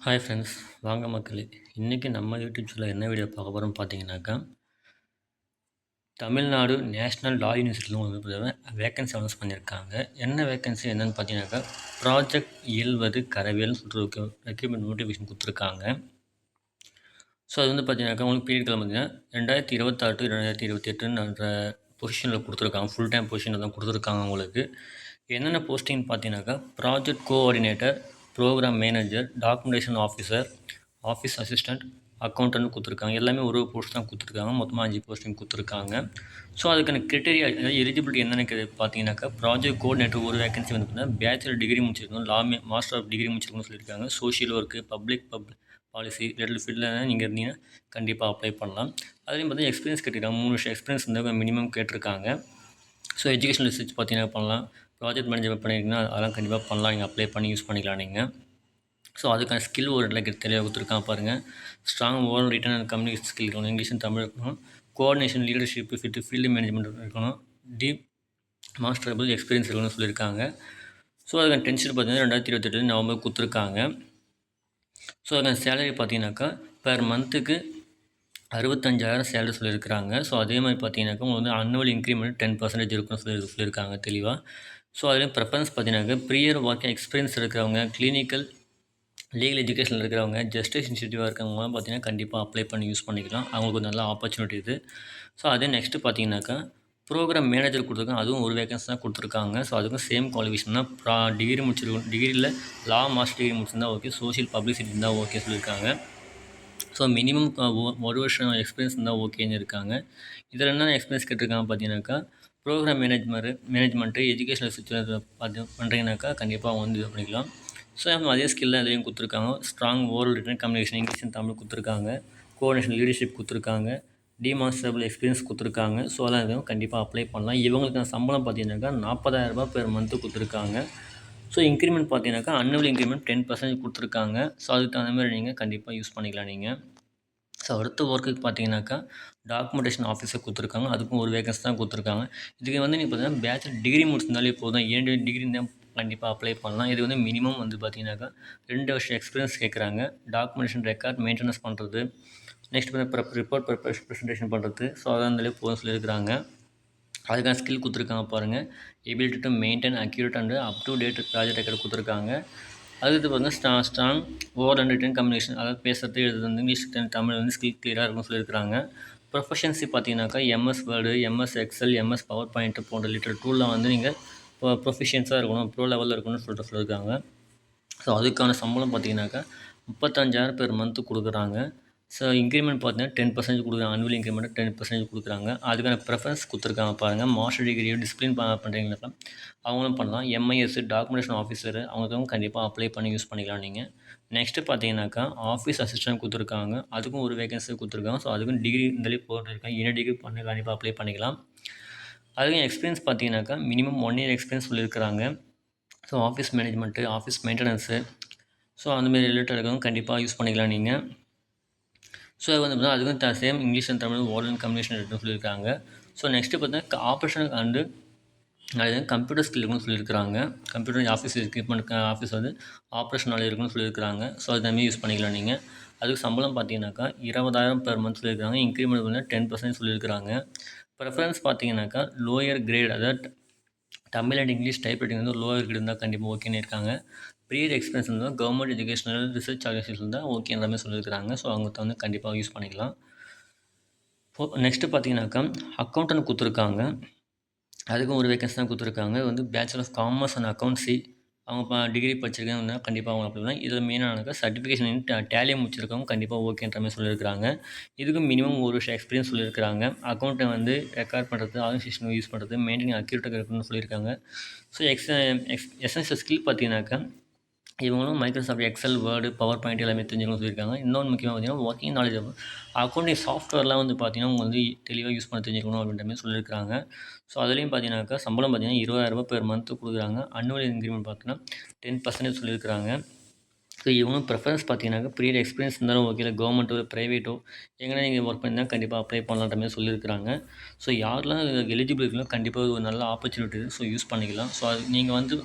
Hi friends, வாங்க மக்களே. இன்றைக்கி நம்ம யூடியூப் சேனலில் என்ன வீடியோ பார்க்க போகிறோம்னு பார்த்தீங்கன்னாக்கா, தமிழ்நாடு நேஷ்னல் லா யூனிவர்சிட்டியில் வந்து வேக்கன்சி அனௌன்ஸ் பண்ணியிருக்காங்க. என்ன வேக்கன்சி என்னென்னு பார்த்தீங்கன்னாக்கா, ப்ராஜெக்ட் இயல்வது கரவியல்னு சொல்லிட்டு ரெக்ரூட்மெண்ட் நோட்டிஃபிகேஷன் கொடுத்துருக்காங்க. ஸோ அது வந்து பார்த்தீங்கன்னாக்கா, உங்களுக்கு பீரியட் காலம் பார்த்தீங்கன்னா 2026 to 2028ன்ற பொசிஷனில் கொடுத்துருக்காங்க. ஃபுல் டைம் பொசிஷனில் தான் கொடுத்துருக்காங்க. உங்களுக்கு என்னென்ன போஸ்டிங் பார்த்தீங்கன்னாக்கா, project coordinator, program manager, documentation officer, office assistant, accountant கொடுத்துருக்காங்க. எல்லாமே ஒரு போஸ்ட் தான் கொடுத்துருக்காங்க. மொத்தமாக 5 போஸ்டிங் கொடுத்துருக்காங்க. ஸோ அதுக்கான கிரிட்டேரியா, அதாவது எலிஜிபிலிட்டி என்னென்னு பார்த்தீங்கன்னாக்கா, ப்ராஜெக்ட் கோஆர்டினேட்டர் ஒரு வேகன்சி வந்து பார்த்தீங்கன்னா பேச்சுலர் டிகிரி முடிச்சிருக்கணும், மாஸ்டர் ஆஃப் டிகிரி முடிச்சிருக்கணும்னு சொல்லியிருக்காங்க. Social work, public policy related ஃபீல்டில் நீங்கள் இருந்தீங்கன்னா கண்டிப்பாக அப்ளை பண்ணலாம். அதுலேயும் பார்த்தீங்கன்னா எக்ஸ்பீரியன்ஸ் கேட்டிருக்காங்க. 3 வருஷம் எக்ஸ்பீரியன்ஸ் இருந்தால் மினிமம் கேட்டிருக்காங்க. ஸோ எஜுகேஷன் ரிசர்ச் பார்த்தீங்கன்னா பண்ணலாம். ப்ராஜெக்ட் மேனேஜ்மெண்ட் பண்ணியிருக்கீங்கன்னா அதெல்லாம் கண்டிப்பாக பண்ணலாம். நீங்கள் அப்ளை பண்ணி யூஸ் பண்ணிக்கலாம் நீங்கள். ஸோ அதுக்கான ஸ்கில் ஒரு இடத்துல தெளிவாக கொடுத்துருக்கான் பாருங்கள். Strong oral return and communication skill இருக்கணும், இங்கிலீஷ் அண்ட் தமிழ் இருக்கணும், கோஆர்டினேஷன் லீடர்ஷிப் ஃபீல்டு மேனேஜ்மெண்ட் இருக்கணும், டீப் மாஸ்டரபிள் எக்ஸ்பீரியன்ஸ் இருக்கணும்னு சொல்லியிருக்காங்க. ஸோ அதுக்கான டென்ஷன் பார்த்தீங்கன்னா 2028 நவம்பர் கொடுத்துருக்காங்க. ஸோ அதுக்கான சேலரி பார்த்தீங்கன்னாக்கா பெர் மந்த்துக்கு 65,000 சேலரி சொல்லியிருக்கிறாங்க. ஸோ அதே மாதிரி பார்த்தீங்கன்னாக்கா உங்களுக்கு வந்து அனுவல் இன்க்ரிமெண்ட் 10% இருக்குன்னு சொல்லியிருக்காங்க தெளிவாக. ஸோ அதுலேயும் ப்ரெஃபரன்ஸ் பார்த்தீங்கன்னாக்கா ப்ரியர் ஒர்க்கிங் எக்ஸ்பீரியன்ஸ் இருக்கிறவங்க, கிளினிக்கல் லீகல் எஜுகேஷனில் இருக்கிறவங்க, ஜஸ்டிஸ் இன்ஸ்டியூட்டிவாக இருக்கிறவங்களாம் பார்த்தீங்கன்னா கண்டிப்பாக அப்ளை பண்ணி யூஸ் பண்ணிக்கலாம். அவங்களுக்கு நல்ல ஆப்பர்ச்சுனிட்டி இது. ஸோ அதே நெக்ஸ்ட்டு பார்த்தீங்கன்னாக்கா ப்ரோக்ராம் மேனேஜர் கொடுத்துருக்காங்க. அதுவும் ஒரு வேகன்சி தான் கொடுத்துருக்காங்க. ஸோ அதுக்கும் சேம் குவாலிஃபிகேஷன் தான். டிகிரி முடிச்சிருக்கணும், டிகிரியில் லா மாஸ்டர் டிகிரி முடிச்சிருந்தா ஓகே, சோஷியல் பப்ளிசிட்டி இருந்தால் ஓகே சொல்லியிருக்காங்க. ஸோ மினிமம் ஒரு வருஷம் எக்ஸ்பீரியன்ஸ் இருந்தால் ஓகேன்னு இருக்காங்க. இதில் என்ன எக்ஸ்பீரியன்ஸ் கேட்டிருக்காங்க பார்த்தீங்கன்னாக்கா, ப்ரோக்ராம் மேனேஜ்மெண்ட்டு எஜுகேஷனல் சிஸ்டம் பார்த்து பண்ணுறீங்கன்னாக்கா கண்டிப்பாக வந்து இது பண்ணிக்கலாம். ஸோ அதே ஸ்கில்லாம் எதையும் கொடுத்துருக்காங்க. Strong oral return communication, English and Tamil கொடுத்துருக்காங்க, கோஆர்டினேஷன் லீடர்ஷிப் கொடுத்துருக்காங்க, டிமான்ஸ்ட்ரபிள் எக்ஸ்பீரியன்ஸ் கொடுத்துருக்காங்க. ஸோ அதெல்லாம் எதுவும் கண்டிப்பாக அப்ளை பண்ணலாம். இவங்களுக்கான சம்பளம் பார்த்தீங்கன்னாக்கா 40,000 பெர் மந்த்து கொடுத்துருக்காங்க. ஸோ இன்க்ரிமெண்ட் பார்த்தீங்கன்னாக்கா அன்னுவல் இன்க்ரிமெண்ட் 10% கொடுத்துருக்காங்க. ஸோ அதுக்கு தகுந்த மாதிரி நீங்கள் கண்டிப்பாக யூஸ் பண்ணிக்கலாம் நீங்கள். ஸோ அடுத்த ஒர்க்குக்கு பார்த்தீங்கன்னாக்கா டாக்குமெண்டேஷன் ஆஃபீஸர் கொடுத்துருக்காங்க. அதுக்கும் ஒரு வேகன்சி தான் கொடுத்துருக்காங்க. இதுக்கு வந்து நீங்கள் பார்த்தீங்கன்னா பேச்சுலர் டிகிரி முடிச்சிருந்தாலே போதும். 2 டிகிரி தான் கண்டிப்பாக அப்ளை பண்ணலாம். இது வந்து மினிமம் வந்து பார்த்தீங்கன்னாக்கா 2 வருஷம் எக்ஸ்பீரியன்ஸ் கேட்குறாங்க. டாக்குமெண்டேஷன் ரெக்கார்ட் மெயின்டெனன்ஸ் பண்ணுறது, நெக்ஸ்ட் வந்து ரிப்போர்ட் ப்ரெசன்டேஷன் பண்ணுறது. ஸோ அதான் இருந்தாலே போதும் சொல்லியிருக்கிறாங்க. அதுக்கான ஸ்கில் கொடுத்துருக்காங்க பாருங்கள். Ability to maintain accurate and up to date project record கொடுத்துருக்காங்க. அதுக்கு பார்த்தீங்கன்னா strong over and return communication, அதாவது பேசுறது எழுதுறது வந்து இங்கிலீஷ் தமிழ் வந்து ஸ்கில் கிளியராக இருக்கும்னு சொல்லியிருக்காங்க. ப்ரொஃபஷன்சி பார்த்தீங்கன்னாக்கா MS word, MS XL, MS power point போன்ற லிட்டர் டூலில் வந்து நீங்கள் ப்ரொஃபிஷியன்ஸாக இருக்கணும், ப்ரோ லெவலில் இருக்கணும்னு சொல்லியிருக்காங்க. ஸோ அதுக்கான சம்பளம் பார்த்தீங்கன்னாக்கா 35,000 பெர் மந்த்து கொடுக்குறாங்க. ஸோ இன்க்ரிமெண்ட் பார்த்தீங்கன்னா 10% கொடுக்குறாங்க. அனுவல் இன்க்ரிமெண்ட் 10% கொடுக்குறாங்க. அதுக்கான ப்ரெஃபரன்ஸ் கொடுத்துருக்காங்க பாருங்கள். மாஸ்டர் டிகிரி டிசிப்ளின் பண்ணுறீங்களா அவங்களும் பண்ணலாம். எம்ஐஎஸ் டாக்குமெண்டேஷன் ஆஃபீஸர் அவங்களுக்கும் கண்டிப்பாக அப்ளை பண்ணி யூஸ் பண்ணிக்கலாம் நீங்கள். நெக்ஸ்ட்டு பார்த்தீங்கன்னாக்கா ஆஃபீஸ் அசிஸ்டன்ட் கொடுத்துருக்காங்க. அதுக்கும் ஒரு வேகன்சி கொடுத்துருக்காங்க. ஸோ அதுக்கும் டிகிரி இருந்தாலே போட்டிருக்காங்க. என்ன டிகிரி பண்ணி கண்டிப்பாக அப்ளை பண்ணிக்கலாம். அதுக்கும் எக்ஸ்பீரியன்ஸ் பார்த்தீங்கன்னாக்கா மினிமம் 1 இயர் எக்ஸ்பீரியன்ஸ் சொல்லியிருக்கிறாங்க. So office management, office maintenance, so அந்தமாரி ரிலேட்டட் இருக்கவங்க கண்டிப்பாக யூஸ் பண்ணிக்கலாம் நீங்கள். ஸோ அது வந்து பார்த்தீங்கன்னா அதுக்கும் same English and Tamil oral and communication இருக்குன்னு சொல்லியிருக்காங்க. ஸோ நெக்ஸ்ட்டு பார்த்தீங்கன்னா ஆப்ரேஷன் அண்டு அது கம்ப்யூட்டர் ஸ்கில் இருக்குன்னு சொல்லியிருக்காங்க. கம்ப்யூட்டர் ஆஃபீஸ் எக்யூப்மெண்ட் ஆஃபீஸ் வந்து ஆப்ரேஷன் நாலேஜ் இருக்குன்னு சொல்லியிருக்காங்க. ஸோ அதுமாரி யூஸ் பண்ணிக்கலாம் நீங்கள். அதுக்கு சம்பளம் பார்த்தீங்கன்னாக்கா 20,000 பெர் மந்த் சொல்லியிருக்காங்க. இன்க்ரிமெண்ட் வந்து 10% சொல்லியிருக்காங்க. ப்ரெஃபரன்ஸ் பார்த்தீங்கன்னாக்கா லோயர் கிரேட், அதாவது Tamil and English type writing வந்து லோயர் கிரேட் இருந்தால் கண்டிப்பாக ஓகேன்னு இருக்காங்க. ப்ரியர் எக்ஸ்பீரியன்ஸ் இருந்தால் கவர்மெண்ட் எஜுகேஷனல் ரிசர்ச் ஆர்கனைசேஷன் இருந்தால் ஓகே எல்லாமே சொல்லியிருக்காங்க. ஸோ அவங்க வந்து கண்டிப்பாக யூஸ் பண்ணிக்கலாம். நெக்ஸ்ட்டு பார்த்தீங்கன்னாக்கா அக்கௌண்டன்ட் கொடுத்துருக்காங்க. அதுக்கும் ஒரு வேகன்சி தான் கொடுத்துருக்காங்க. இது வந்து பேச்சுலர் ஆஃப் காமர்ஸ் அண்ட் அக்கௌண்ட்ஸி அவங்க டிகிரி படிச்சிருக்காங்கன்னா கண்டிப்பாக அவங்க அப்ளை பண்ணலாம். இதில் மெயினானாக்கா சர்டிஃபிகேஷன் டேலி முடிச்சிருக்கவங்க கண்டிப்பாக ஓகேன்ற மாதிரி சொல்லியிருக்காங்க. இதுக்கு மினிமம் ஒரு வருஷம் எக்ஸ்பீரியன்ஸ் சொல்லியிருக்காங்க. அக்கௌண்ட்டை வந்து ரெக்கார்ட் பண்ணுறது, ஆர்கனைசேஷன் யூஸ் பண்ணுறது, மெயின்டைன் அக்யூரேட்டாக இருக்குன்னு சொல்லியிருக்காங்க. ஸோ எசென்ஷியல் ஸ்கில் பார்த்தீங்கன்னாக்கா இவங்களும் Microsoft Excel, word, power point எல்லாமே தெரிஞ்சுக்கணும்னு சொல்லியிருக்காங்க. இன்னொன்று முக்கியமாக பார்த்தீங்கன்னா ஒர்க்கிங் நாலேஜ் அக்கௌண்டிங் சாஃப்ட்வேர்லாம் வந்து பார்த்தீங்கன்னா அவங்க வந்து தெளிவாக யூஸ் பண்ண தெரிஞ்சுக்கணும் அப்படின்ற மாதிரி சொல்லியிருக்காங்க. ஸோ அதுலேயும் பார்த்தீங்கன்னாக்கா சம்பளம் பார்த்தீங்கன்னா 20,000 பெர் மந்த்து கொடுக்குறாங்க. அன்னுவல் இன்க்ரிமெண்ட் பார்த்தீங்கன்னா 10% சொல்லியிருக்காங்க. ஸோ இவங்களும் ப்ரிஃபரன்ஸ் பார்த்தீங்கன்னாக்கா ப்ரீயர் எக்ஸ்பீரியன்ஸ் இருந்தாலும் ஓகே, இல்லை கவர்மெண்ட்டோ ப்ரைவேட்டோ எங்கன்னா நீங்கள் ஒர்க் பண்ணி தான் கண்டிப்பாக அப்ளை பண்ணலான்ற மாதிரி சொல்லியிருக்கிறாங்க. ஸோ யாரெல்லாம் எலிஜிபிள் இருக்கீங்களோ கண்டிப்பாக ஒரு நல்ல ஆப்பர்ச்சுனிட்டி, ஸோ யூஸ் பண்ணிக்கலாம். ஸோ அது நீங்கள் வந்து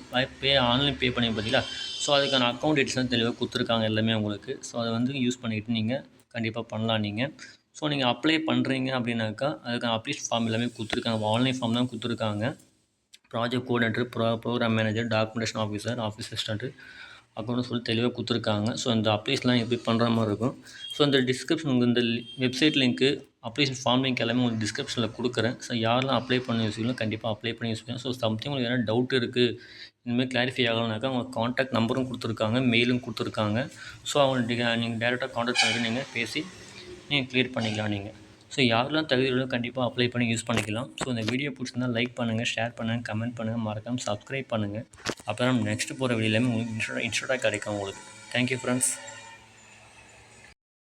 ஆன்லைன் பே பண்ணி பார்த்தீங்களா, ஸோ அதுக்கான அக்கௌண்ட் டீட்டெயில்ஸ்லாம் தெளிவாக கொடுத்துருக்காங்க எல்லாமே உங்களுக்கு. ஸோ அதை வந்து யூஸ் பண்ணிக்கிட்டு நீங்கள் கண்டிப்பாக பண்ணலாம் நீங்கள். ஸோ நீங்கள் அப்ளை பண்ணுறீங்க அப்படின்னாக்கா அதுக்கான அப்ளிகேஷன் ஃபார்ம் எல்லாமே கொடுத்துருக்காங்க. ஆன்லைன் ஃபார்ம் தான் கொடுத்துருக்காங்க. Project coordinator, program manager, documentation officer, office assistant அப்படின்னு சொல்லி தெளிவாக கொடுத்துருக்காங்க. ஸோ இந்த அப்ளிகேஷன்லாம் எப்படி பண்ணுற மாதிரி இருக்கும். ஸோ இந்த டிஸ்கிரிப்ஷன் உங்களுக்கு இந்த வெப்சைட் லிங்க்கு, அப்ளிகேஷன் ஃபார்ம் லிங்க் எல்லாமே உங்களுக்கு டிஸ்கிரிப்ஷனில் கொடுக்குறேன். ஸோ யாரெல்லாம் அப்ளை பண்ணி யூஸ் கண்டிப்பாக அப்ளை பண்ணி யூஸ் பண்ணுங்கள். ஸோ சம்திங் உங்களுக்கு எதனா டவுட் இருக்குது, இனிமேல் கிளாரிஃபை ஆகலைனாக்கா அவங்க காண்டாக்ட் நம்பரும் கொடுத்துருக்காங்க, மெயிலும் கொடுத்துருக்காங்க. ஸோ அவங்க நீங்கள் டேரெக்டாக காண்டாக்ட் பண்ணிட்டு நீங்கள் பேசி நீங்கள் க்ளியர் பண்ணிக்கலாம் நீங்கள். ஸோ யாரெல்லாம் தகுதியுள்ளோ கண்டிப்பாக அப்ளை பண்ணி யூஸ் பண்ணிக்கலாம். ஸோ இந்த வீடியோ பிடிச்சிருந்தா லைக் பண்ணுங்கள், ஷேர் பண்ணுங்கள், கமெண்ட் பண்ணுங்கள், மறக்காமல் சப்ஸ்கிரைப் பண்ணுங்கள். அப்போ தான் நெக்ஸ்ட்டு போகிற வீடியோலையுமே உங்களுக்கு இன்ஸ்டன்ட்டாக கிடைக்கும் உங்களுக்கு. Thank you friends.